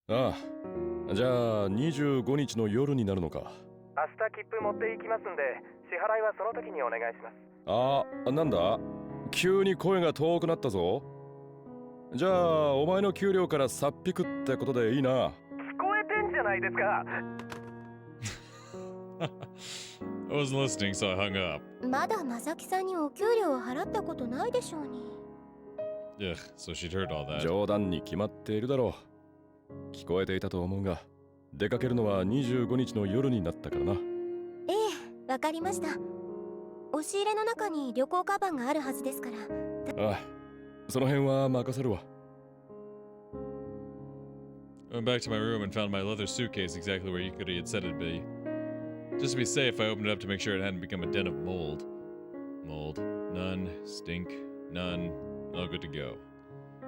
ああ、じゃあ25日の夜になるのか。明日切符持っていきますんで、支払いはその時にお願いします。ああ、なんだ急に声が遠くなったぞ。じゃあお前の給料からさっぴくってことでいいな。聞こえてんじゃないですか。I wasn't listening, so I hung up. まだ正木さんにお給料を払ったことないでしょうに。Ugh, so she'd heard all that. 冗談に決まっているだろう。聞こえていたと思うが、出かけるのは25日の夜になったからな。ええ、わかりました。押し入れの中に旅行カバンがあるはずですから。ああ、その辺は任せるわ。I went back to my room and found my leather suitcase exactly where Yukari had said it'd be. Just to be safe, I opened it up to make sure it hadn't become a den of mold. Mold. None. Stink. None. All good to go.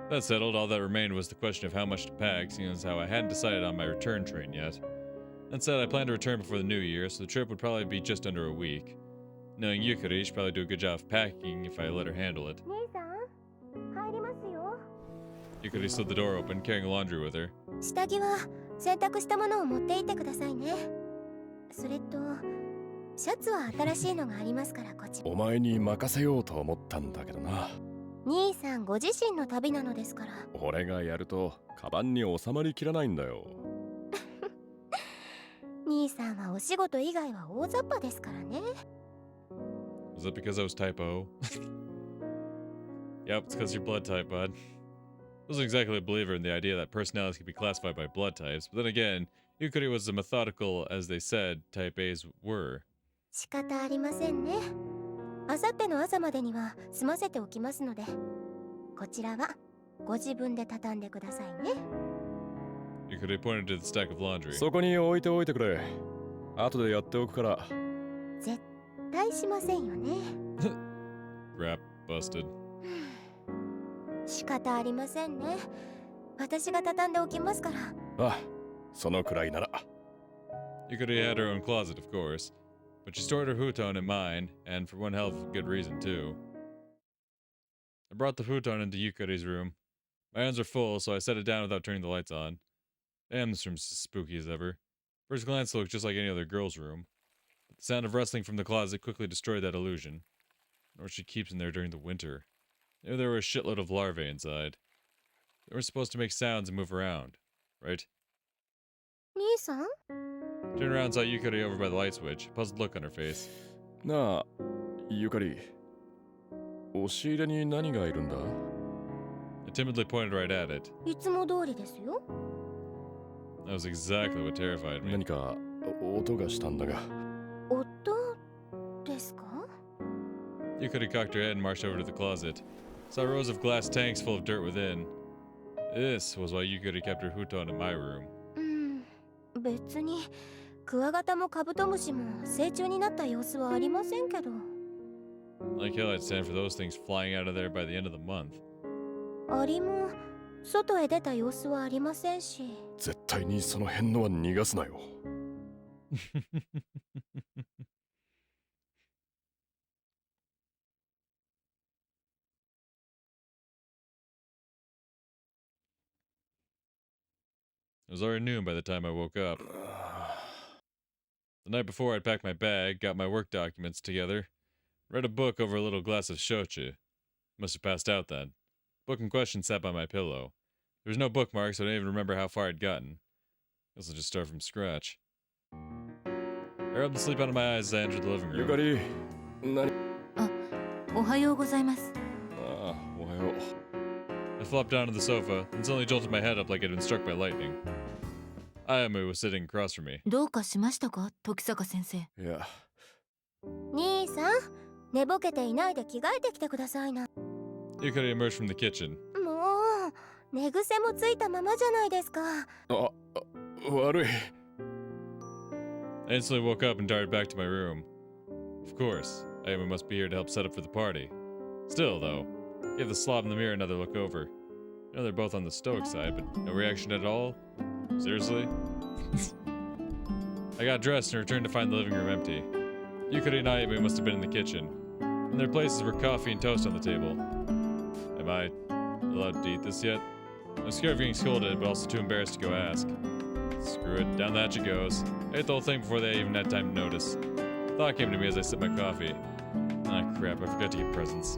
That settled, all that remained was the question of how much to pack, seeing as how I hadn't decided on my return train yet. That said, I planned to return before the new year, so the trip would probably be just under a week. Knowing Yukari, she'd probably do a good job of packing if I let her handle it. 兄さん、入りますよ。Yukari slid the door open, carrying laundry with her. 下着は洗濯したものを持っていってくださいね。それとシャツは新しいのがありますからこっち。お前に任せようと思ったんだけどな。兄さんご自身の旅なのですから。俺がやるとカバンに収まりきらないんだよ。兄さんはお仕事以外は大雑把ですからね。Was that because I was type O? Yep, it's because you're blood type, bud. I wasn't exactly a believer in the idea that personalities could be classified by blood types, but then again, Yukari was as methodical as they said type A's were. 仕方ありませんね。あさっての朝までには済ませておきますので、こちらはご自分で畳んでくださいね。Yukari pointed to the stack of laundry. そこに置いておいてくれ。後でやっておくから。絶対しませんよね。Rap busted. 仕方ありませんね。私が畳んでおきますから。ああ、そのくらいなら。Yukari had her own closet, of course, but she stored her futon in mine, and for one hell of a good reason, too. I brought the futon into Yukari's room. My hands were full, so I set it down without turning the lights on. Damn, this room's as spooky as ever. First glance, it looked just like any other girl's room. But the sound of rustling from the closet quickly destroyed that illusion. Nor she keeps in there during the winter. There were a shitload of larvae inside. They were supposed to make sounds and move around, right? 兄さん？ Turned around and saw Yukari over by the light switch, a puzzled look on her face. なあ、ゆかり。押し入れに何がいるんだ？ I timidly pointed right at it. いつも通りですよ。That was exactly what terrified me. 何か音がしたんだが。音ですか？ Yukari cocked her head and marched over to the closet. Saw rows of glass tanks full of dirt within. This was why Yukari kept her futon in my room. 別にクワガタもカブトムシも成虫になった様子はありませんけど。Like hell, I'd stand for those things flying out of there by the end of the month. アリも外へ出た様子はありませんし。絶対にその辺のは逃がすなよ。It was already noon by the time I woke up. The night before, I'd packed my bag, got my work documents together, read a book over a little glass of shochu. Must have passed out then. The book in question sat by my pillow. There was no bookmark, so I didn't even remember how far I'd gotten. Guess I'll just start from scratch. I rubbed the sleep out of my eyes as I entered the living room. ゆかり、何？あ、おはようございます。ああ、おはよう。I flopped down to the sofa and suddenly jolted my head up like I'd been struck by lightning. Ayame was sitting across from me. どうかしましたか、時坂先生。いや。兄さん、寝ぼけていないで着替えてきてくださいな。Yukari emerged from the kitchen. もう寝癖もついたままじゃないですか。悪い。I instantly woke up and darted back to my room. Of course, Ayame must be here to help set up for the party. Still, though, gave the slob in the mirror another look over. I know they're both on the stoic side, but no reaction at all? Seriously? I got dressed and returned to find the living room empty. Yukari and Ayame must have been in the kitchen. In their places were coffee and toast on the table. Am I allowed to eat this yet? I'm scared of getting scolded, but also too embarrassed to go ask. Screw it, down that she goes. I ate the whole thing before they even had time to notice. Thought came to me as I sipped my coffee. Ah, crap, I forgot to get presents.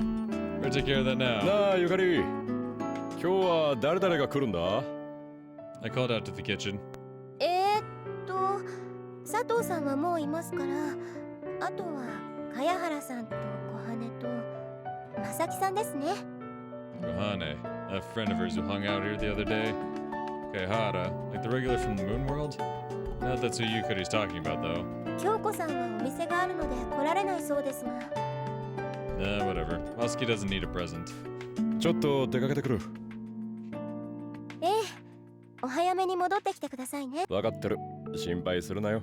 Better take care of that now. なあゆかり、今日は誰々が来るんだ？ I called out to the kitchen. 佐藤さんはもういますから、あとは茅原さんと小羽と正木さんですね。Kohane, that friend of hers who hung out here the other day. Kaihara, like the regular from the moon world? Not that's who Yukari's talking about, though. 京子さんはお店があるので来られないそうですが。Nah, whatever. Masuki doesn't need a present. ちょっと出かけてくる。ええ、お早めに戻ってきてくださいね。わかってる。心配するなよ。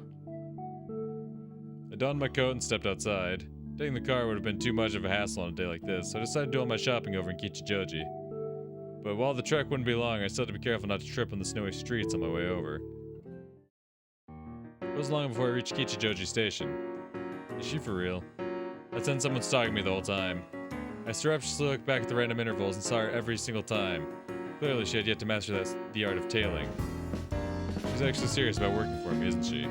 I donned my coat and stepped outside. Taking the car would have been too much of a hassle on a day like this, so I decided to do all my shopping over in Kichijoji. But while the trek wouldn't be long, I still had to be careful not to trip on the snowy streets on my way over. It was long before I reached Kichijoji station. Is she for real? I sensed someone stalking me the whole time. I surreptitiously looked back at the random intervals and saw her every single time. Clearly she had yet to master the art of tailing. She's actually serious about working for me, isn't she?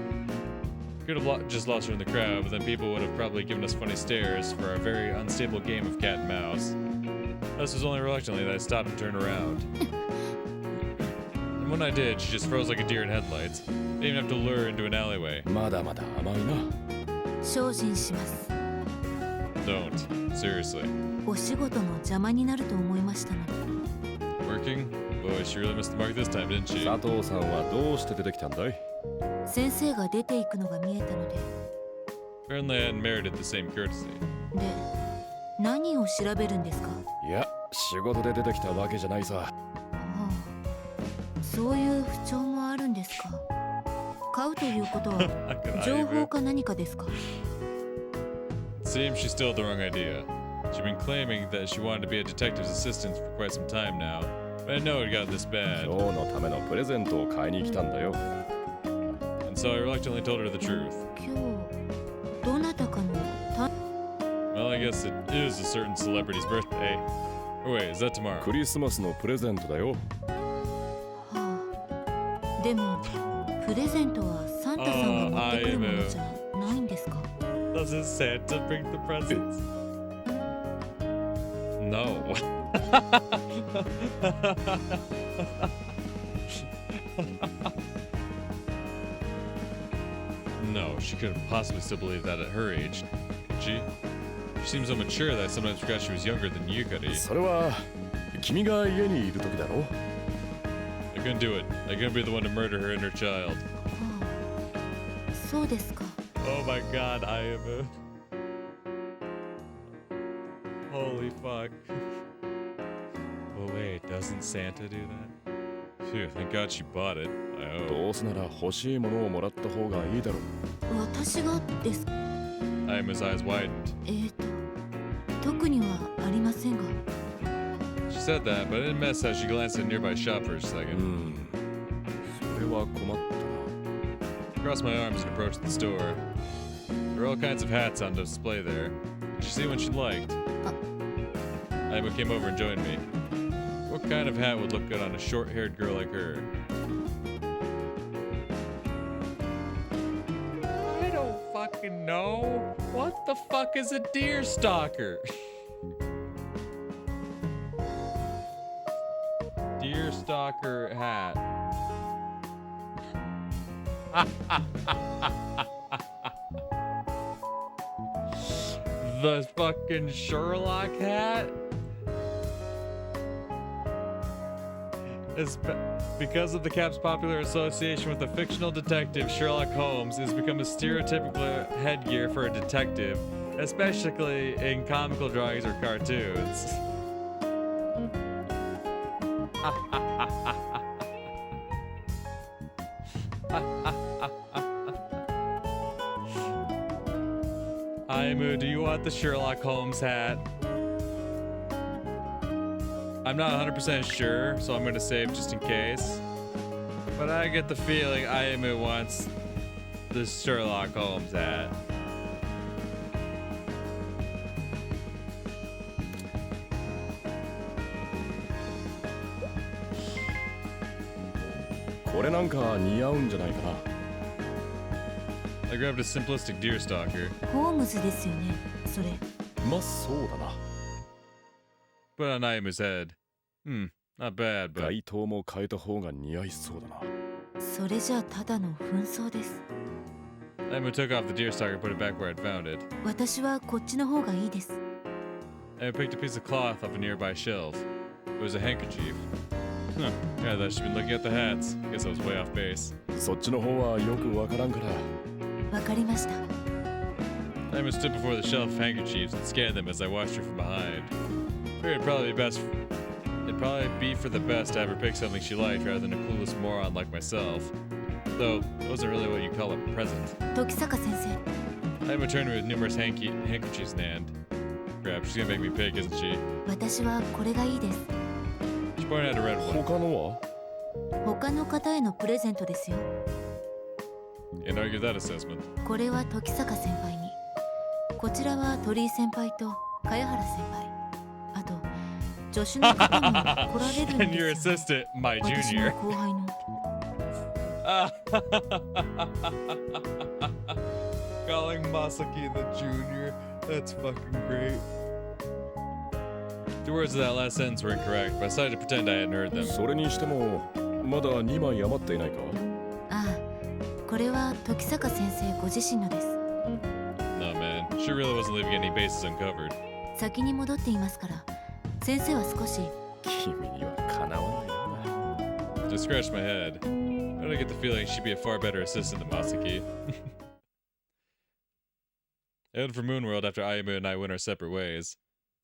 Could have just lost her in the crowd, but then people would have probably given us funny stares for our very unstable game of cat and mouse. This was only reluctantly that I stopped and turned around. And when I did, she just froze like a deer in headlights. Didn't even have to lure her into an alleyway. まだまだ甘いな。精進します。 Don't. Seriously. お仕事の邪魔になると思いましたので。 Working? Boy, she really missed the mark this time, didn't she? 佐藤さんはどうして出てきたんだい？先生が出ていくのが見えたので。 Apparently I hadn't merited the same courtesy. で、何を調べるんですか？いや、仕事で出てきたわけじゃないさ。ああ、そういう不調もあるんですか。買うということは情報か何かですか？ Seems she still had the wrong idea. She'd been claiming that she wanted to be a detective's assistant for quite some time now, but I didn't know it got this bad. 今日のためのプレゼントを買いに来たんだよ。And so I reluctantly told her the truth. 今日どなたかの Well, I guess it is a certain celebrity's birthday. Oh wait, is that tomorrow? クリスマスのプレゼントだよ。はあ、でもプレゼントはサンタさんが持ってくるものじゃないんですか？ Doesn't Santa bring the presents? No. No, she couldn't possibly still believe that at her age, could she? She seems so mature that I sometimes forgot she was younger than Yukari. それは君が家にいる時だろ。 I couldn't do it. I couldn't be the one to murder her and her child. はあ、そうですか。 Oh my god, I am a... Holy fuck. Oh wait, doesn't Santa do that? Phew, thank god she bought it. I hope. どうせなら欲しいものをもらった方がいいだろう。私がですか？ Ayama's eyes widened. 特にはありませんが。 She said that, but I didn't miss how she glanced at a nearby shop for a う second. ん。それは困ったな。 Crossed my arms and approached the store. There were all kinds of hats on display there. Did you see one she liked? Ayama came over and joined me. What kind of hat would look good on a short-haired girl like her? I don't fucking know. What the fuck is a deer stalker? Deer stalker hat. The fucking Sherlock hat? Because of the cap's popular association with the fictional detective Sherlock Holmes, it has become a stereotypical headgear for a detective, especially in comical drawings or cartoons. Aimu, do you want the Sherlock Holmes hat? I'm not 100% sure, so I'm gonna save just in case. But I get the feeling Aimu wants the Sherlock Holmes hat. これなんか似合うんじゃないかな。 I grabbed a simplistic deer stalker. ホームズですよね、それ。まあそうだな。 Put on Ayumu's head. Not bad, but 街灯も変えた方が似合いそうだな。それじゃあただの紛争です。 Ayumu took off the deer stalker and put it back where I'd found it. 私はこっちの方がいいです。 I picked a piece of cloth off a nearby shelf. It was a handkerchief. Huh. Yeah, I thought she'd been looking at the hats. Guess I was way off base. そっちの方はよくわからんから。わかりました。 Ayumu stood before the shelf of handkerchiefs and scanned them as I watched her from behind. Figured it'd probably be for the best to have her pick something she liked rather than a clueless moron like myself. Though, it wasn't really what you call a present. 時坂先生、 Ayumu turned to me with numerous handkerchiefs in hand. Crap, she's gonna make me pick, isn't she? 私はこれがいいです。 She pointed at a red one. 他のは？他の方へのプレゼントですよ。 And argue that assessment. これは時坂先輩に。こちらは鳥居先輩と茅原先輩。あと、助手の方も来られるん And your ですよ、ね。 assistant, my 私の junior. 後輩の。Calling Masaki the junior. That's fucking great. The words of that last sentence were incorrect, but I decided to pretend I hadn't heard them. それにしてもまだ2枚余っていないか？ああ、これは時坂先生ご自身のです。 No, man. She really wasn't leaving any bases uncovered. 先に戻っていますから、先生は少し。君にはかなわないよな。 Just scratched my head. How did I get the feeling she'd be a far better assistant than Masaki? I headed for Moonworld after Ayumu and I went our separate ways.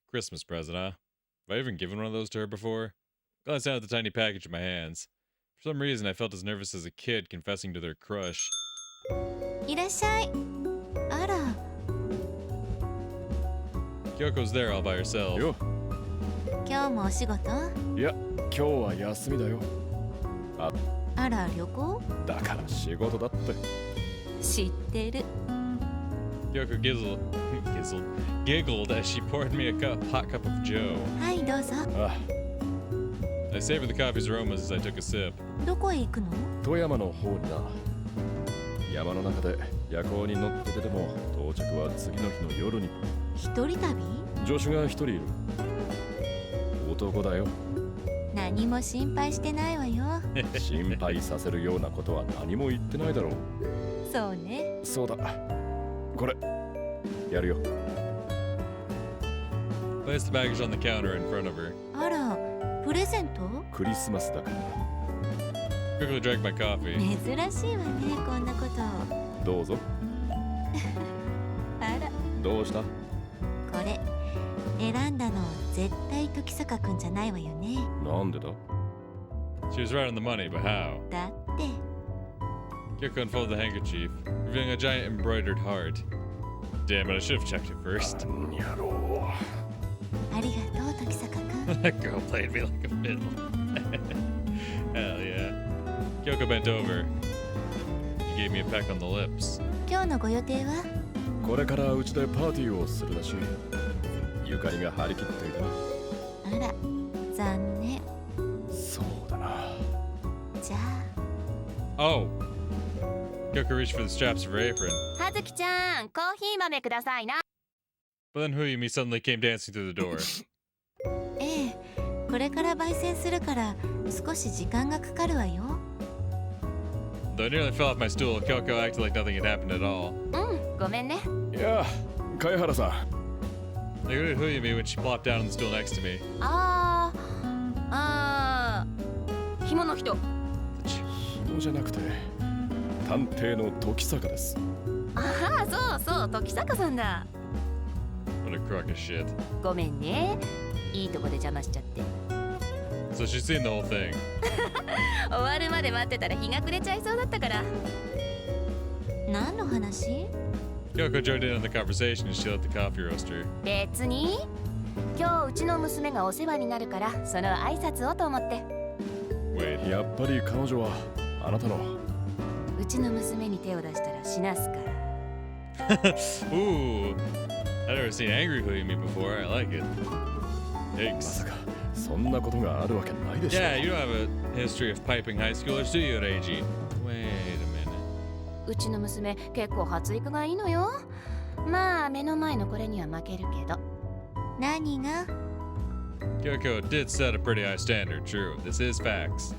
Christmas present, huh? Have I even given one of those to her before? Glanced down at the tiny package in my hands. For some reason, I felt as nervous as a kid confessing to their crush. いらっしゃい。あら、 Kyoko's there all by herself. よ、今日もお仕事？いや今日は休みだよ。あら、旅行？だから仕事だって。知ってる。 Kyoko giggled as she poured me a hot cup of joe. はい、どうぞ。あ、 I savored the coffee's aromas as I took a sip. どこへ行くの？富山の方にな。山の中で夜行に乗って出ても到着は次の日の夜に。一人旅？助手が一人いる。男だよ。何も心配してないわよ。心配させるようなことは何も言ってないだろう。そうね。そうだ。これやるよ。 Placed the baggage on the counter in front of her. あら、プレゼント？クリスマスだから。 Quickly drank my coffee. 珍しいわね、こんなこと。どうぞ。あら、どうした？これ選んだの絶対時坂くんじゃないわよね。なんでだ？ She was right on the money, but how? だって。 Kyoko unfolded the handkerchief, revealing a giant embroidered heart. Damn it, I should have checked it first. にゃろありがとう時坂くん。 That girl played me like a fiddle. Hell yeah. Kyoko bent over. She gave me a peck on the lips. 今日のご予定は？う。これからうちでパーティーをするらしい。ゆかりが張り切っていた。あら、残念。そうだな。じゃあ。 Oh! Kyoko reached for the straps of her apron. はずきちゃん、コーヒー豆くださいな。 But then Huyumi suddenly came dancing through the door. ええ、これから焙煎するから少し時間がかかるわよ。 Though I nearly fell off my stool, Kyoko acted like nothing had happened at all. うん、ごめんね。いや、貝原さん。 I looked at Huyumi when she plopped down on the stool next to me. 紐の人。紐じゃなくて探偵の時坂です。ああ、そうそう、時坂さんだ。 What a crock of shit. ごめんね。いいとこで邪魔しちゃって。 So she's seen the whole thing. 終わるまで待ってたら日が暮れちゃいそうだったから。何の話？ Kyoko joined in on the conversation as she lit the coffee roaster. 別に。今日うちの娘がお世話になるから、その挨拶をと思って。 Wait, やっぱり彼女はあなたの。うちの娘に手を出したら死なすから。 ooh. I've never seen angry Huyumi before. I like it. ま Thanks. さかそんなことがあるわけないでしょ。 Yeah, you don't have a history of piping high schoolers, do you, Reiji? Wait a minute. うちの娘結構発育がいいのよ。まあ目の前のこれには負けるけど。何が？ Kyoko did set a pretty high standard, true. This is facts.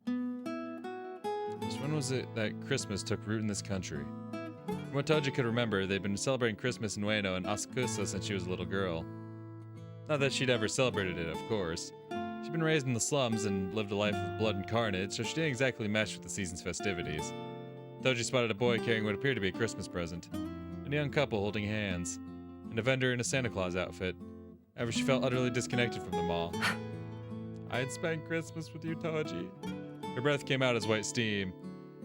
So when was it that Christmas took root in this country? From what Toji could remember, they'd been celebrating Christmas in Ueno and Asakusa since she was a little girl. Not that she'd ever celebrated it, of course. She'd been raised in the slums and lived a life of blood and carnage, so she didn't exactly mesh with the season's festivities. Toji spotted a boy carrying what appeared to be a Christmas present, and a young couple holding hands, and a vendor in a Santa Claus outfit. However, she felt utterly disconnected from them all. I'd spend Christmas with you, Toji. Her breath came out as white steam.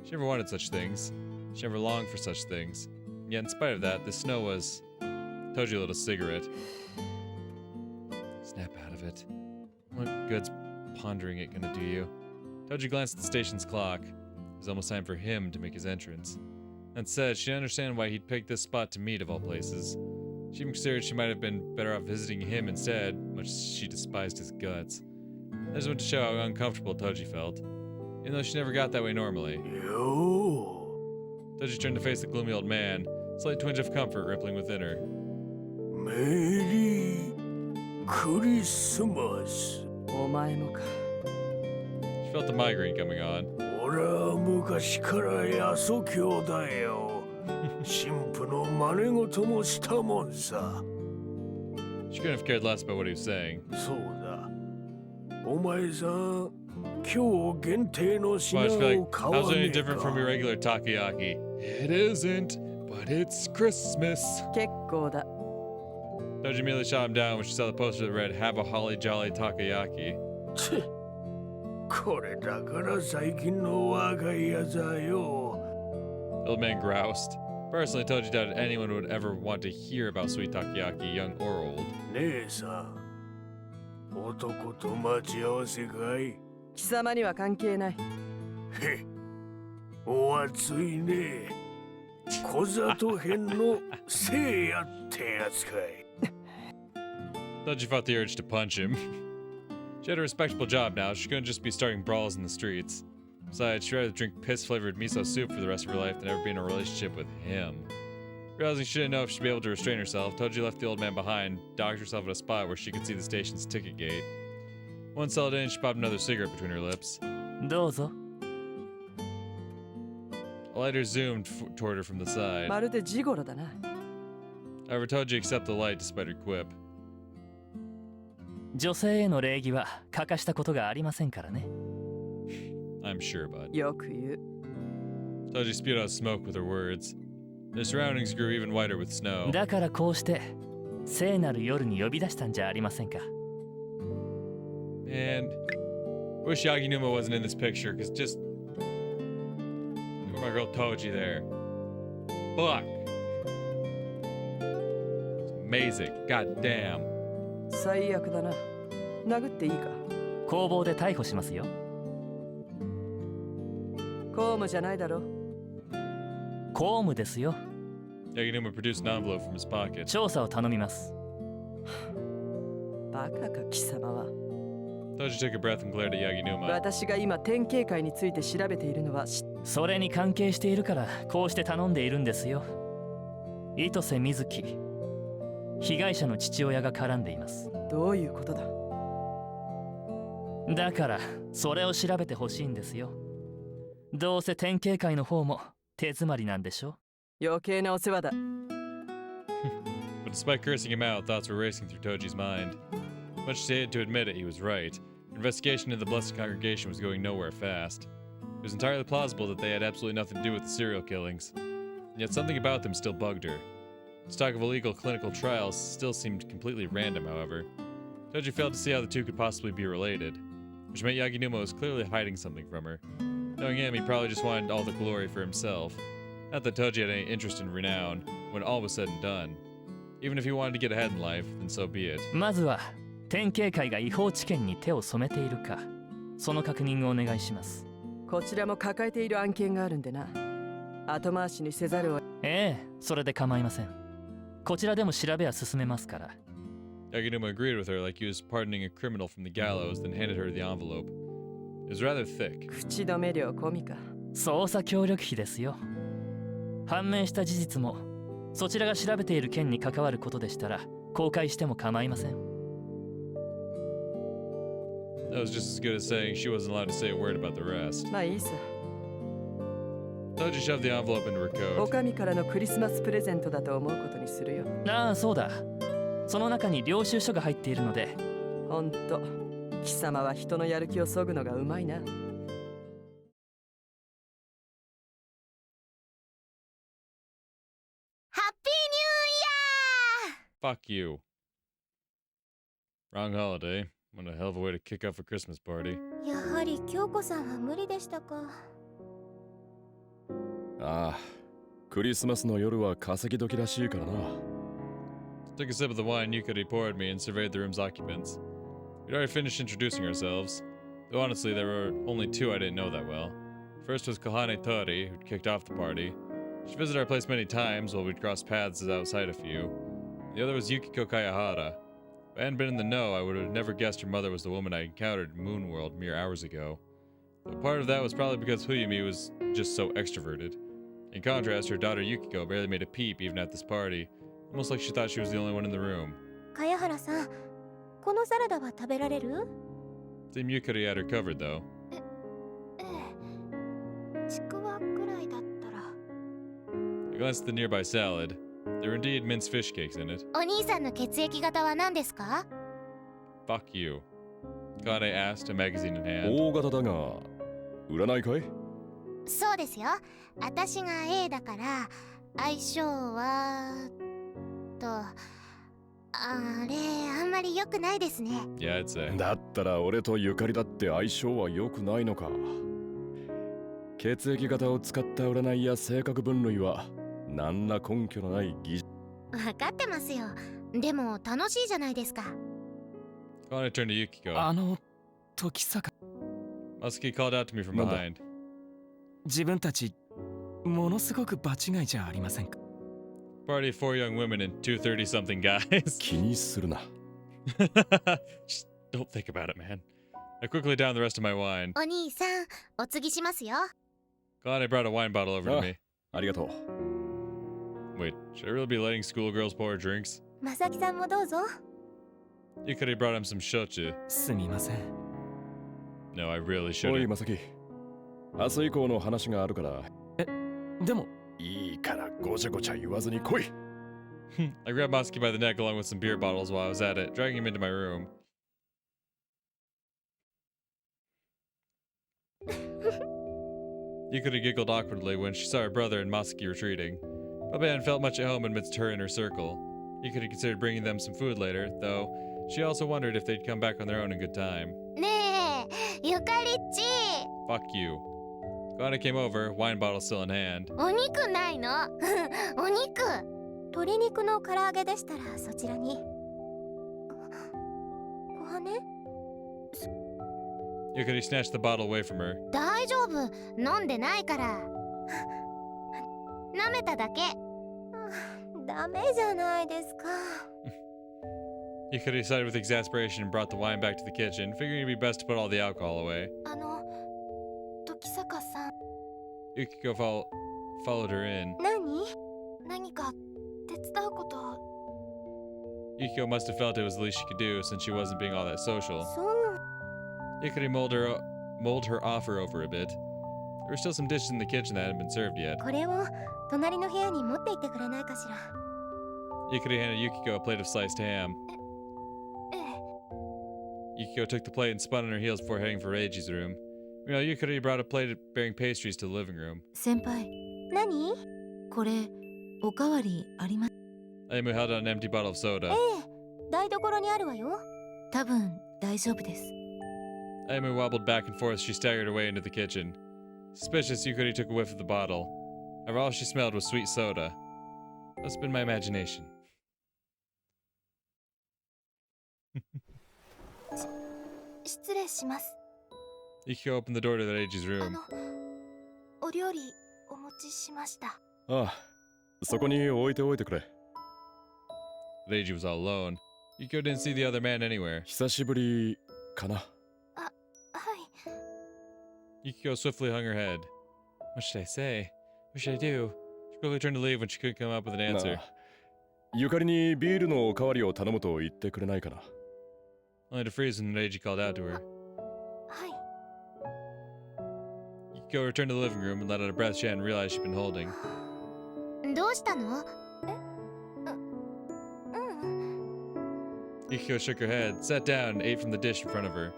She never wanted such things. She never longed for such things. And yet, in spite of that, this snow was... Toji lit a cigarette. Snap out of it. What good's pondering it gonna do you? Toji glanced at the station's clock. It was almost time for him to make his entrance. That said, she didn't understand why he'd picked this spot to meet of all places. She even considered she might have been better off visiting him instead, much as she despised his guts. That just went to show how uncomfortable Toji felt, even though she never got that way normally. Toji turned to face the gloomy old man, a slight twinge of comfort rippling within her. Merry Christmas. お前もか。 She felt the migraine coming on. 俺は昔からヤソ教だよ。神父の真似事もしたもんさ。 She couldn't have cared less about what he was saying. そうだ。お前さん、今日限定の Well, I 品 just feel を like, 買 how's わ it ね any え different from your か。 regular takoyaki? It isn't, but it's Christmas. 結構だ。 Toji immediately shot him down when she saw the poster that read, "Have a holly jolly takoyaki." チッこれだから最近の若いやつはよ。 The old man groused. Personally, Toji doubted anyone would ever want to hear about sweet takoyaki, young or old. 姉さん、男と待ち合わせかい。貴様には関係ない。へっ、お熱いね。小里編の聖夜ってやつかい。Toji fought the urge to punch him. She had a respectable job now. She couldn't just be starting brawls in the streets. Besides, she'd rather drink piss-flavored miso soup for the rest of her life than ever be in a relationship with him. Realizing she didn't know if she'd be able to restrain herself, Toji left the old man behind, docked herself at a spot where she could see the station's ticket gate. Once settled in, she popped another cigarette between her lips. どうぞ。 A lighter zoomed toward her from the side. まるでジゴロだな。 However, Toji accepted the light despite her quip. 女性への礼儀は欠かしたことがありませんからね。I'm sure, bud. よく言う。 Toji spewed out smoke with her words. Their surroundings grew even whiter with snow. だからこうして聖なる夜に呼び出したんじゃありませんか。 And wish Yaginuma wasn't in this picture, because just look at my girl Toji there. Fuck. It's amazing. God damn. 最悪だな。殴っていいか。工房で逮捕しますよ。公務じゃないだろ。公務ですよ。 Yaginuma produced an envelope from his pocket. 調査を頼みます。バカか貴様は。 Toji took a breath and glared at Yaginuma. 私が今典型会について調べているのはそれに関係しているからこうして頼んでいるんですよ。糸瀬瑞希、被害者の父親が絡んでいます。どういうことだ。だからそれを調べてほしいんですよ。どうせ典型会の方も手詰まりなんでしょ。余計なお世話だ。But despite cursing him out, thoughts were racing through Toji's mind. Much as he hated to admit it, he was right. Investigation into the Blessed Congregation was going nowhere fast. It was entirely plausible that they had absolutely nothing to do with the serial killings. And yet something about them still bugged her. This talk of illegal clinical trials still seemed completely random, however. Toji failed to see how the two could possibly be related, which meant Yaginuma was clearly hiding something from her. Knowing him, he probably just wanted all the glory for himself. Not that Toji had any interest in renown, when all was said and done. Even if he wanted to get ahead in life, then so be it. まずは典型会が違法知見に手を染めているか、その確認をお願いします。こちらも抱えている案件があるんでな。後回しにせざるを。ええ、それで構いません。こちらでも調べは進めますから。 Yaginuma agreed with her like he was pardoning a criminal from the gallows, then handed her the envelope. It was rather thick. 口止め料込みか。捜査協力費ですよ。判明した事実もそちらが調べている件に関わることでしたら公開しても構いません。 That was just as good as saying she wasn't allowed to say a word about the rest. まあいいさ。 Toji shoved the envelope into her お coat. 上からのクリスマスプレゼントだと思うことにするよ。ああそうだ、その中に領収書が入っているので。ほんと、貴様は人のやる気をそぐのがうまいな。ハッピーニューイヤー Fuck you. Wrong holiday. What a hell of a way to kick off a Christmas party. やはり京子さんは無理でしたか。ああ、クリスマスの夜は稼ぎ時らしいからな。 Took a sip of the wine Yukari poured me and surveyed the room's occupants. We'd already finished introducing ourselves, though honestly there were only two I didn't know that well. First was Kohane Tori, who'd kicked off the party. She visited our place many times while we'd crossed paths outside a few. The other was Yukiko Kayahara. If I hadn't been in the know, I would have never guessed her mother was the woman I encountered in Moonworld mere hours ago. Though part of that was probably because Huyumi was just so extroverted. In contrast, her daughter Yukiko barely made a peep even at this party, almost like she thought she was the only one in the room. 茅原さん、このサラダは食べられる？ Seemed Yukari had her covered though. ええ。ちくわくらいだったら。 I glanced at the nearby salad. There were indeed minced fish cakes in it. お兄さんの血液型は何ですか？ Fuck you. Kane asked, a magazine in hand. 大型だが、占いかい？そうですよ。私が A だから相性はあれあんまり良くないですね。Yeah, I'd say. だったら俺とゆかりだって相性は良くないのか。血液型を使った占いや性格分類は何ら根拠のない技術。分かってますよ。でも楽しいじゃないですか。Kane turned to Yukiko. 時坂 Muskie called out to me from なんだ？ behind. 自分たちものすごく場違いじゃありませんか。 Party of 4 young women and 2 30-something guys. 気にするな。 Just don't think about it, man. I quickly downed the rest of my wine. お兄さん、お継ぎしますよ。Kane brought a wine bottle over to あ me. ありがとう。 Wait, should I really be letting schoolgirls pour drinks? まさきさんもどうぞ。 Yukari brought him some shochu. すみません。 No, I really おい shouldn't. まさき、明日以降の話があるから。でもいいからごちゃごちゃ言わずに来い。I grabbed Muskie by the neck along with some beer bottles while I was at it, dragging him into my room. Yukari giggled awkwardly when she saw her brother and Masaki retreating. Probably hadn't felt much at home amidst her inner circle. Yukari considered bringing them some food later, though she also wondered if they'd come back on their own in good time. ねえ、ゆかりっち。 Fuck you. Kane came over, wine bottle still in hand. お肉ないの？お肉。鶏肉の唐揚げでしたらそちらに。ごはね？ Yukari snatched the bottle away from her. 大丈夫、飲んでないから。舐めただけ。ダメじゃないですか。 Yukari sighed with exasperation and brought the wine back to the kitchen, figuring it'd be best to put all the alcohol away. 時坂さん、 Yukiko followed her in. 何か手伝うこと。 Yukiko must have felt it was the least she could do since she wasn't being all that social. そう。 Yukari mulled her offer over a bit. There were still some dishes in the kitchen that hadn't been served yet. これを隣の部屋に持って行ってくれないかしら。 Yukari handed Yukiko a plate of sliced ham. ええ。 Yukiko took the plate and spun on her heels before heading for Reiji's room. Meanwhile, Yukari brought a plate bearing pastries to the living room. 先輩、何？これおかわりあります？ Aimu held out an empty bottle of soda. 台所にあるわよ。多分大丈夫です。 Aimu wobbled back and forth as she staggered away into the kitchen. Suspicious, Yukari took a whiff of the bottle. However, all she smelled was sweet soda. Must have been my imagination. 失礼します。 Yukiko opened the door to the Reiji's room. お料理お持ちしました。ああ、そこに置いておいてくれ。Reiji was all alone. Yukiko didn't see the other man anywhere. 久しぶりかな。はい。 Yukiko swiftly hung her head. What should I say? What should I do? She quickly turned to leave when she couldn't come up with an answer. なあゆかりにビールのおかわりを頼むと言ってくれないかな。 Only to freeze when Reiji called out to her. はい。 Yukiko returned to the living room and let out a breath she hadn't realized she'd been holding. どうしたの？ Yukiko shook her head, sat down, and ate from the dish in front of her.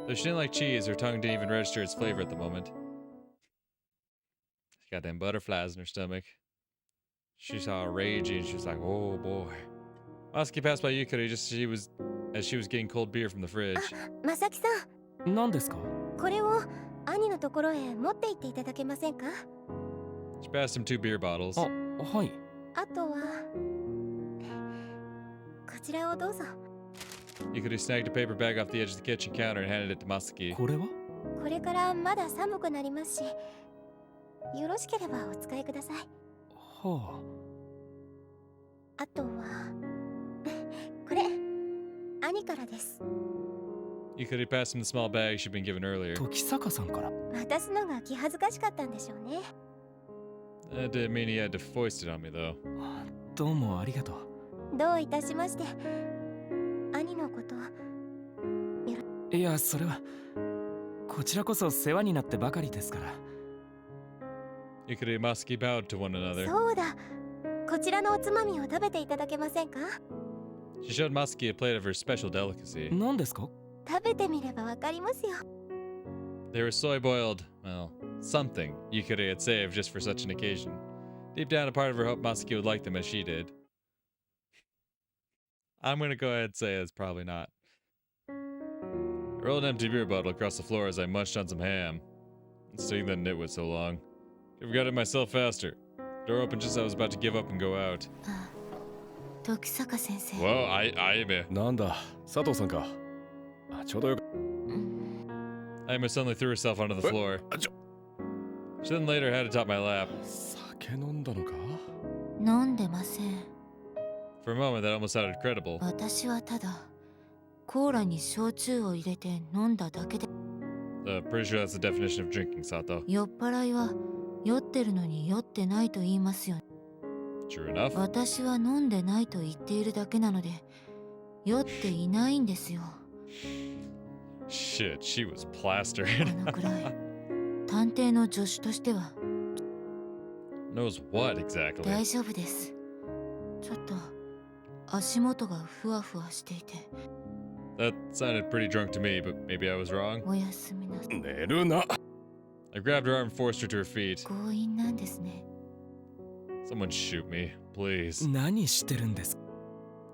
Though she didn't like cheese, her tongue didn't even register its flavor at the moment. She got them butterflies in her stomach. She saw Reiji and she was like, oh boy. Masuki passed by Yukari just as she was getting cold beer from the fridge. まさきさん、何ですか？これを兄のところへ持って行っていただけませんか？ She passed him 2 beer bottles. あ、はい。あとはこちらをどうぞ。 Yukari snagged a paper bag off the edge of the kitchen counter and handed it to Masuki. これは？これからまだ寒くなりますし、よろしければお使いください。はあとはこれ兄からです。 Yukari passed him the small bag she'd been given earlier. あ、時坂さんから。私のが気恥ずかしかったんでしょうね。 That didn't mean he had to foist it on me, though. どうもありがとう。どういたしまして。兄のこと。いや、それはこちらこそ世話になってばかりですから。Yukari and Masuki bowed to one another. そうだ。こちらのおつまみを食べていただけませんか？ She showed Masuki a plate of her special delicacy. 何ですか？食べてみればわかりますよ。 They were soy boiled, well, something Yukari had saved just for such an occasion. Deep down, a part of her hoped Masuki would like them as she did. I'm gonna go ahead and say it's probably not. I rolled an empty beer bottle across the floor as I munched on some ham. Sitting that nitwit so long. Could have got it myself faster. Door opened just as I was about to give up and go out. 時坂先生。 Whoa, Ayame. なんだ、佐藤さんか。あ、ちょうどよか。 Ayame suddenly threw herself onto the floor. あ、ちょ。 She then laid her head atop my lap. 酒飲んだのか？飲んでません。 For a moment, that almost sounded credible. 私はただコーラに焼酎を入れて飲んだだけで。Pretty sure that's the definition of drinking, Sato. 酔っ払いは酔ってるのに酔ってないと言いますよ。 True enough. 私は飲んでないと言っているだけなので酔っていないんですよ。 Shit, she was plastered. このくらい探偵の助手としては Knows what exactly? 大丈夫です。ちょっと足元がふわふわしていて。 That sounded pretty drunk to me, but maybe I was wrong. おやすみなさい。寝るな。 I grabbed her arm and forced her to her feet. 強引なんですね。 Someone shoot me, please. 何してるんです？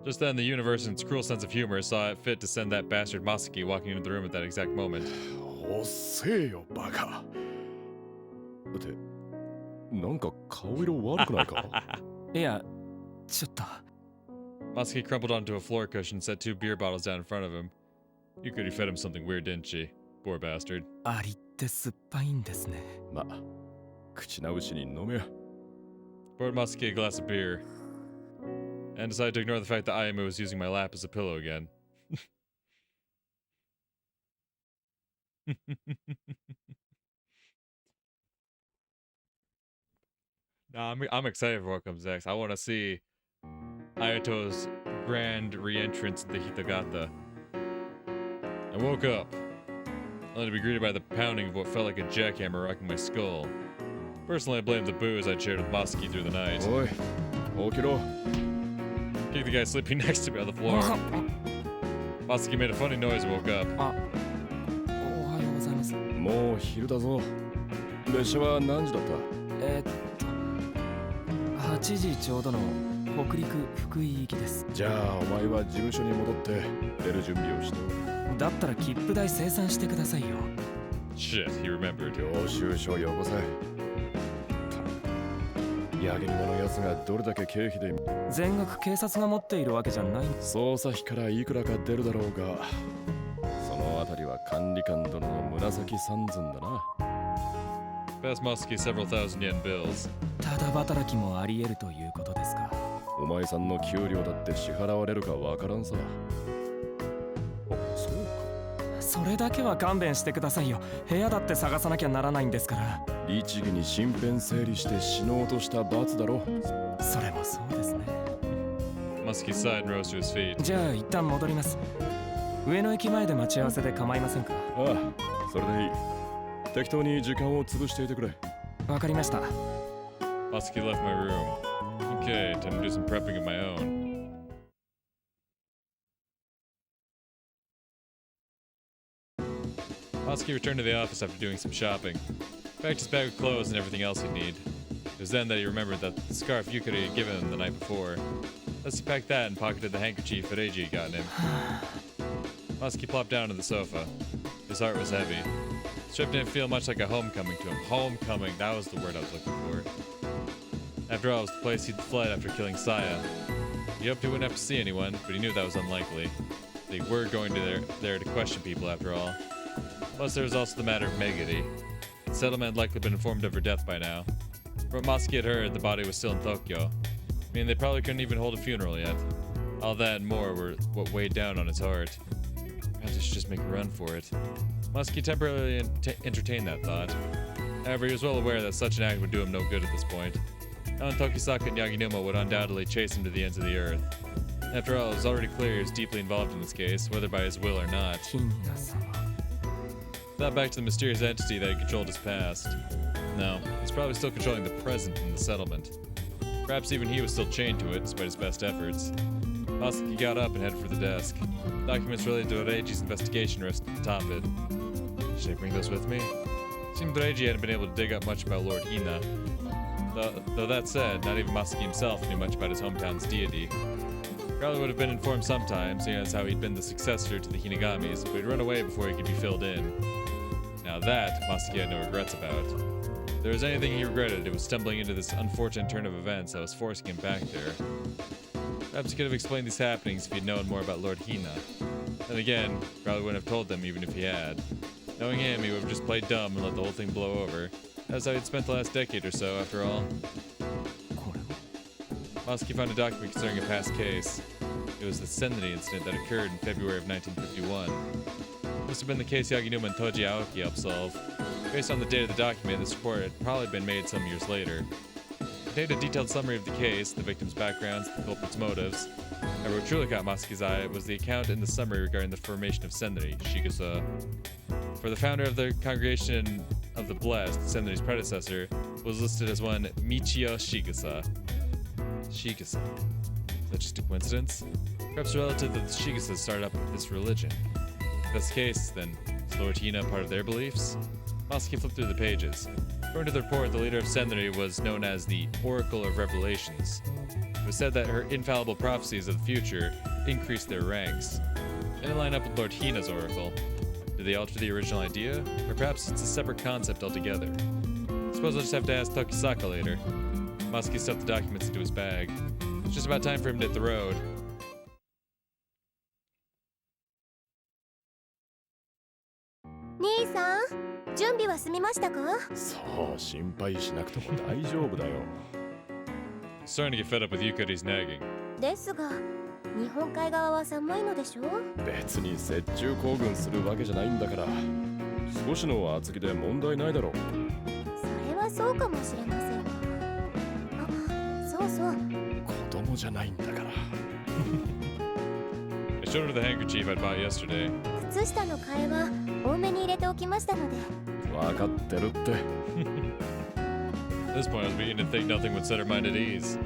Just then, the universe, in its cruel sense of humor, saw it fit to send that bastard Masuki walking into the room at that exact moment. おせえよ、バカ。って、なんか顔色悪くないか？いや、ちょっと。 Masuki crumpled onto a floor cushion and set 2 beer bottles down in front of him. Yukari fed him something weird, didn't she? Poor bastard. アリって酸っぱいんですね。ま、口直しに飲めよ。 Poured Masuki a glass of beer. And decided to ignore the fact that Ayame was using my lap as a pillow again. Nah, I'm excited for what comes next. I want to see Ayato's grand re-entrance into Hitagata. I woke up, only to be greeted by the pounding of what felt like a jackhammer rocking my skull. Personally, I blame the booze I'd shared with Masuki through the night. おい、起きろ。 Kicked the guy sleeping next to me on the floor. Masuki made a funny noise and woke up. あ、おはようございます。もう昼だぞ。列車は何時だった？ 8時ちょうどの北陸福井行きです。じゃあお前は事務所に戻って出る準備をしておだったら切符代生産してくださいよ。 Shit, he remembered. 領収書よこせ。ヤギ沼のやつがどれだけ経費で全額警察が持っているわけじゃない。捜査費からいくらか出るだろうが、そのあたりは管理官殿の紫三寸だな。Pass Muskie several thousand yen bills. ただ働きもあり得るということですか。お前さんの給料だって支払われるかわからんさ。あ、そうか。それだけは勘弁してくださいよ。部屋だって探さなきゃならないんですから。律儀に身辺整理して死のうとした罰だろ。それもそうですね。Muskie sighed and rose to his feet. じゃあ一旦戻ります。上野駅前で待ち合わせで構いませんか？ああ、それでいい。適当に時間を潰していてくれ。わかりました。Muskie left my room. Okay, time to do some prepping of my own. Muskie returned to the office after doing some shopping. Packed his bag of clothes and everything else he'd need. It was then that he remembered that the scarf Yukari had given him the night before. Thus he packed that and pocketed the handkerchief that Eiji had gotten him. Muskie plopped down on the sofa. His heart was heavy. This trip didn't feel much like a homecoming to him. Homecoming, that was the word I was looking for. After all, it was the place he'd fled after killing Saya. He hoped he wouldn't have to see anyone, but he knew that was unlikely. They were going there to question people after all. Plus, there was also the matter of Megiri. The settlement had likely been informed of her death by now. From what Muskie had heard, the body was still in Tokyo. Meaning they probably couldn't even hold a funeral yet. All that and more were what weighed down on his heart. Perhaps I should just make a run for it. Muskie temporarily entertained that thought. However, he was well aware that such an act would do him no good at this point. Knowing Tokisaka and Yaginuma would undoubtedly chase him to the ends of the earth. After all, it was already clear he was deeply involved in this case, whether by his will or not. Thought back to the mysterious entity that had controlled his past. No, he's probably still controlling the present in the settlement. Perhaps even he was still chained to it, despite his best efforts. Muskie got up and headed for the desk. Documents related to Reiji's investigation rested at the top of it. Should I bring those with me? It seemed that Reiji hadn't been able to dig up much about Lord Hina. Though that said, not even Muskie himself knew much about his hometown's deity. Probably would have been informed sometime, seeing as how he'd been the successor to the Hinagamis, but he'd run away before he could be filled in. Now that, Muskie had no regrets about. If there was anything he regretted, it was stumbling into this unfortunate turn of events that was forcing him back there. Perhaps he could have explained these happenings if he'd known more about Lord Hina. Then again, probably wouldn't have told them even if he had. Knowing him, he would have just played dumb and let the whole thing blow over. That's how he'd spent the last decade or so, after all. Muskie found a document concerning a past case. It was the Senri incident that occurred in February of 1951. It must have been the case Yaginuma and Toji Aoki helped solve. Based on the date of the document, this report had probably been made some years later. It contained a detailed summary of the case, the victims' backgrounds, the culprits' motives. However, what truly caught Muskie's eye was the account in the summary regarding the formation of Senri, Shigusa. For the founder of the Congregation of the Blessed, Senri's predecessor, was listed as one Michio Shigusa. Shigusa. Is that just a coincidence? Perhaps a relative of the Shigusas started up this religion. If that's the case, then is Lord Hina part of their beliefs? Muskie flipped through the pages. According to the report, the leader of Senri was known as the Oracle of Revelations. It was said that her infallible prophecies of the future increased their ranks. They didn't line up with Lord Hina's oracle. Did they alter the original idea? Or perhaps it's a separate concept altogether? I suppose I'll just have to ask Tokisaka later. Muskie stuffed the documents into his bag. It's just about time for him to hit the road. Starting to get fed up with Yukari's nagging. ですが、日本海側は寒いのでしょ？別に雪中行軍するわけじゃないんだから、少しの厚着で問題ないだろう。それはそうかもしれません。あ、そうそう。子供じゃないんだから。I showed her the handkerchief I'd bought yesterday. 靴下の替えは多めに入れておきましたので。分かってるって。At this point, I was beginning to think nothing would set her mind at ease.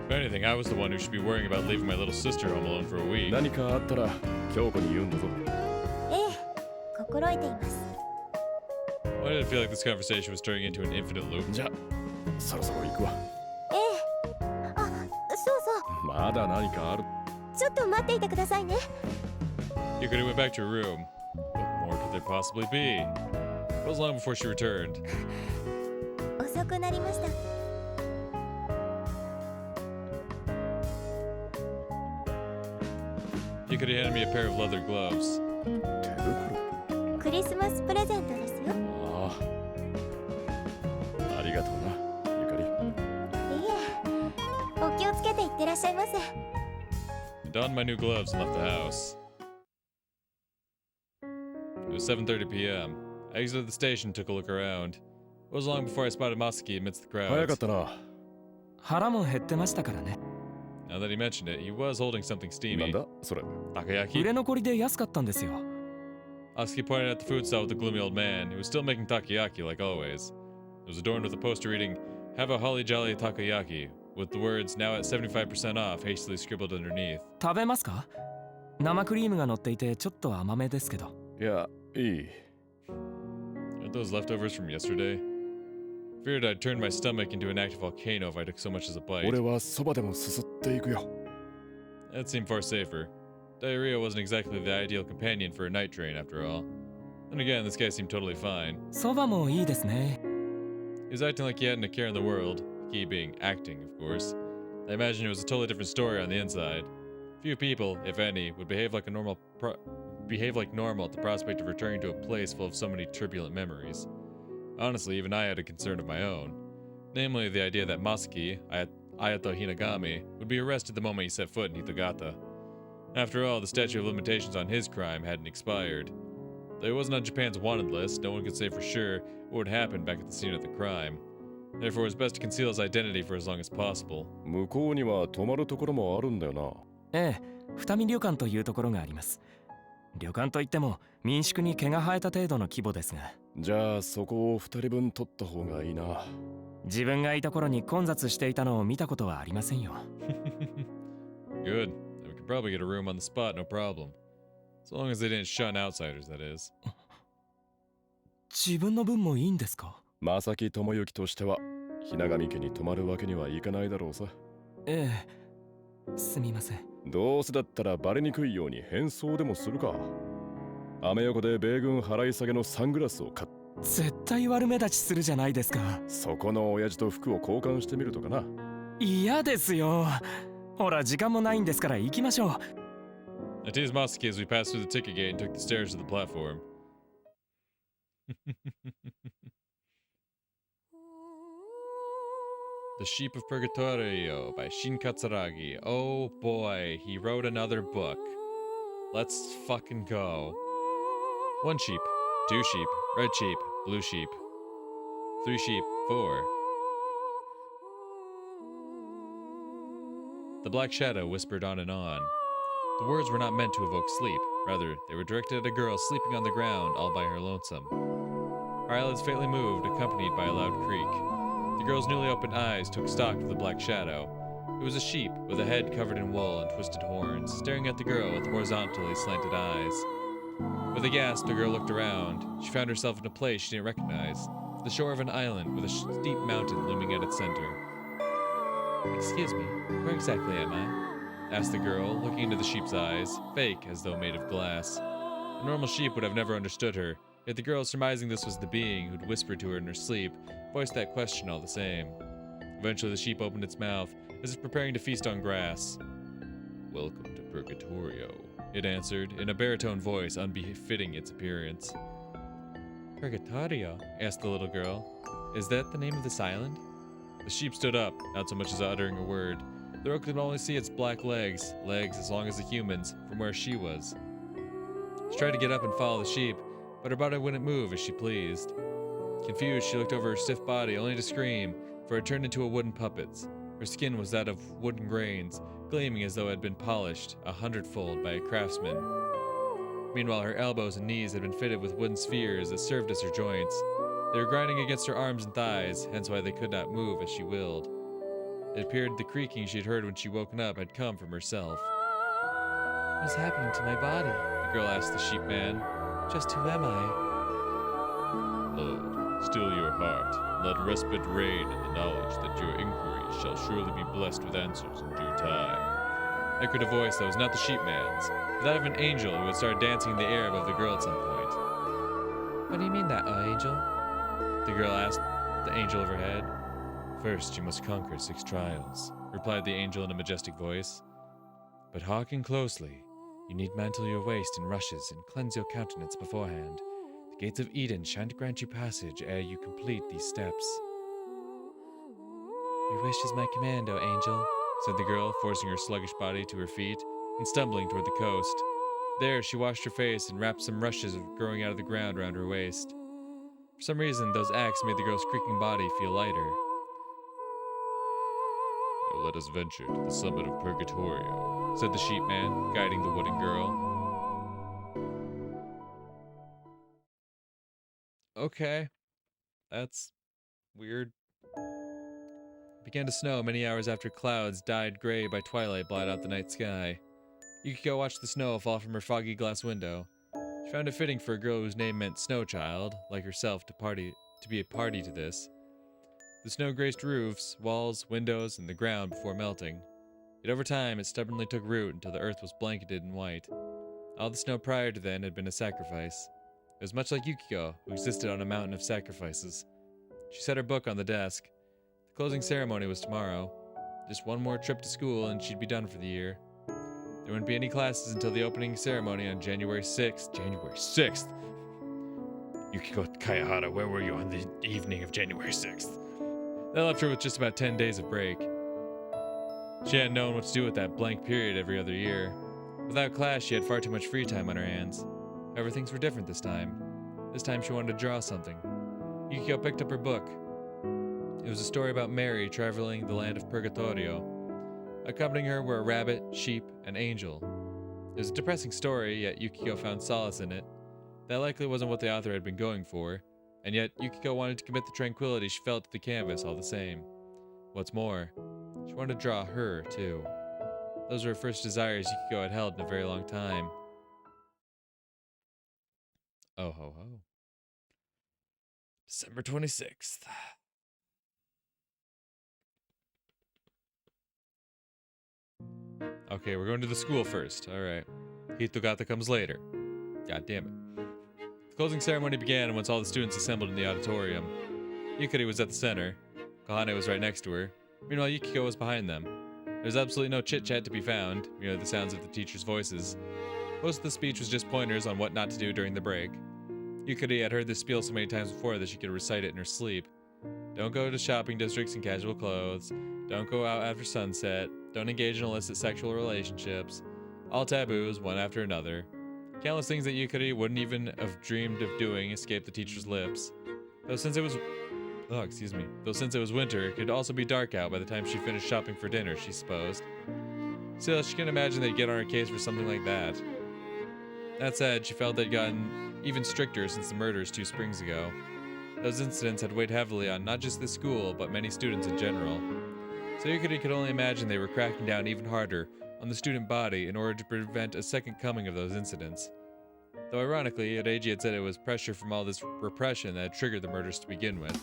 If anything, I was the one who should be worrying about leaving my little sister home alone for a week. 何かあったら京子に言うんだぞ。ええ、心得ています。Why did it feel like this conversation was turning into an infinite loop? じゃあ、そろそろ行くわ。ええ。あ、そうそう。まだ何かある。ちょっと待っていてくださいね。Yukari went back to her room. What more could there possibly be? It was long before she returned. 遅くなりました。Yukari handed me a pair of leather gloves. 手袋。クリスマスプレゼントですよ。ああ。ってらっしゃいませ。 I donned my new gloves and left the house. It was 7:30 p.m. I exited the station and took a look around. It was long before I spotted Masaki amidst the 早か crowd. ったな。腹も減ってましたからね。 Now that he mentioned it, he was holding something なん steamy. だそれ。 Takoyaki? 売れ残りで安かったんですよ。 Masaki pointed at the food stall with the gloomy old man, who was still making takoyaki like always. It was adorned with a poster reading, "Have a holly jolly takoyaki," with the words "now at 75% off" hastily scribbled underneath. 食べますか？生クリームが乗っていてちょっと甘めですけど。いや、いい。 Aren't those leftovers from yesterday? Feared I'd turn my stomach into an active volcano if I took so much as a bite. 俺はそばでもすすっていくよ。 That seemed far safer. Diarrhea wasn't exactly the ideal companion for a night train, after all. And again, this guy seemed totally fine. そばもいいですね。 He was acting like he hadn't a care in the world, the key being acting, of course. I imagine it was a totally different story on the inside. Few people, if any, would behave like normal at the prospect of returning to a place full of so many turbulent memories. Honestly, even I had a concern of my own. Namely, the idea that Masaki, Ayato Hinagami, would be arrested the moment he set foot in Hitogata. After all, the statute of limitations on his crime hadn't expired. Though he wasn't on Japan's wanted list, no one could say for sure what would happen back at the scene of the crime. Therefore, it was best to conceal his identity for as long as possible. 向こうには泊まるところもあるんだよな。ええ、二見旅館というところがあります。旅館といっても民宿に毛が生えた程度の規模ですが。じゃあそこを2人分取った方がいいな。自分がいた頃に混雑していたのを見たことはありませんよ。Good. We could probably get a room on the spot, no problem. So long as they didn't shun outsiders, that is. 自分の分もいいんですか？正木智之としては、ひながみ家に泊まるわけにはいかないだろうさ。ええ、すみません。どうせだったらバレにくいように変装でもするか。アメ横で米軍払い下げのサングラスを買っ絶対悪目立ちするじゃないですか。そこの親父と服を交換してみるとかな。嫌ですよ。ほら時間もないんですから行きましょう。I teased Masaki as we passed through the ticket gate and took the stairs to the platform. The Sheep of Purgatorio by Shin Katsuragi. Oh boy, he wrote another book. Let's fucking go. 1 sheep, 2 sheep, red sheep, blue sheep, 3 sheep, 4. The black shadow whispered on and on. The words were not meant to evoke sleep. Rather, they were directed at a girl sleeping on the ground all by her lonesome. Her eyelids faintly moved, accompanied by a loud creak. The girl's newly opened eyes took stock of the black shadow. It was a sheep with a head covered in wool and twisted horns, staring at the girl with horizontally slanted eyes. With a gasp, the girl looked around. She found herself in a place she didn't recognize, the shore of an island with a steep mountain looming at its center. "Excuse me, where exactly am I?" asked the girl, looking into the sheep's eyes, fake as though made of glass. A normal sheep would have never understood her, yet the girl, surmising this was the being who'd whispered to her in her sleep, voiced that question all the same. Eventually the sheep opened its mouth, as if preparing to feast on grass. "Welcome to Purgatorio," it answered, in a baritone voice unbefitting its appearance. "Purgatorio?" asked the little girl. "Is that the name of this island?" The sheep stood up, not so much as uttering a word. The girl could only see its black legs as long as a human's, from where she was. She tried to get up and follow the sheep, but her body wouldn't move as she pleased. Confused, she looked over her stiff body, only to scream, for it turned into a wooden puppet. Her skin was that of wooden grains, gleaming as though it had been polished 100-fold by a craftsman. Meanwhile, her elbows and knees had been fitted with wooden spheres that served as her joints. They were grinding against her arms and thighs, hence why they could not move as she willed. It appeared the creaking she had heard when she woken up had come from herself. "What is happening to my body?" the girl asked the sheep man. "Just who am I?" "Lord, still your heart, and let respite reign in the knowledge that your inquiries shall surely be blessed with answers in due time," echoed a voice that was not the sheep man's, but that of an angel who had started dancing in the air above the girl at some point. "What do you mean that, angel?" the girl asked the angel overhead. "First, you must conquer 6 trials," replied the angel in a majestic voice. "But hearken closely. You need mantle your waist in rushes and cleanse your countenance beforehand. The gates of Eden shan't grant you passage ere you complete these steps." "Your wish is my command, O angel," said the girl, forcing her sluggish body to her feet and stumbling toward the coast. There, she washed her face and wrapped some rushes growing out of the ground around her waist. For some reason, those acts made the girl's creaking body feel lighter. Now let us venture to the summit of Purgatorio, said the sheep man, guiding the wooden girl. Okay, that's weird. It began to snow many hours after clouds dyed gray by twilight blotted out the night sky. Yukiko watched the snow fall from her foggy glass window. She found it fitting for a girl whose name meant snow child, like herself, to be a party to this. The snow graced roofs, walls, windows, and the ground before melting. Yet over time, it stubbornly took root until the earth was blanketed in white. All the snow prior to then had been a sacrifice. It was much like Yukiko, who existed on a mountain of sacrifices. She set her book on the desk. The closing ceremony was tomorrow. Just one more trip to school and she'd be done for the year. There wouldn't be any classes until the opening ceremony on January 6th. January 6th? Yukiko Kayahara, where were you on the evening of January 6th? That left her with just about 10 days of break. She hadn't known what to do with that blank period every other year. Without class, she had far too much free time on her hands. However, things were different this time. This time she wanted to draw something. Yukiko picked up her book. It was a story about Mary traveling the land of Purgatorio. Accompanying her were a rabbit, sheep, and angel. It was a depressing story, yet Yukiko found solace in it. That likely wasn't what the author had been going for, and yet Yukiko wanted to commit the tranquility she felt to the canvas all the same. What's more, she wanted to draw her, too. Those were her first desires Yukiko had held in a very long time. Oh ho ho. December 26th. Okay, we're going to the school first. Alright. Hitogata comes later. God damn it. The closing ceremony began, and once all the students assembled in the auditorium, Yukari was at the center. Kohane was right next to her. Meanwhile, Yukiko was behind them. There was absolutely no chit-chat to be found, merely the sounds of the teachers' voices. Most of the speech was just pointers on what not to do during the break. Yukari had heard this spiel so many times before that she could recite it in her sleep. Don't go to shopping districts in casual clothes. Don't go out after sunset. Don't engage in illicit sexual relationships. All taboos, one after another. Countless things that Yukari wouldn't even have dreamed of doing escaped the teacher's lips. Though since it was winter, it could also be dark out by the time she finished shopping for dinner, she supposed. Still, she couldn't imagine they'd get on her case for something like that. That said, she felt they'd gotten even stricter since the murders 2 springs ago. Those incidents had weighed heavily on not just the school, but many students in general. So Yukari could only imagine they were cracking down even harder on the student body in order to prevent a second coming of those incidents. Though ironically, Odeji had said it was pressure from all this repression that had triggered the murders to begin with.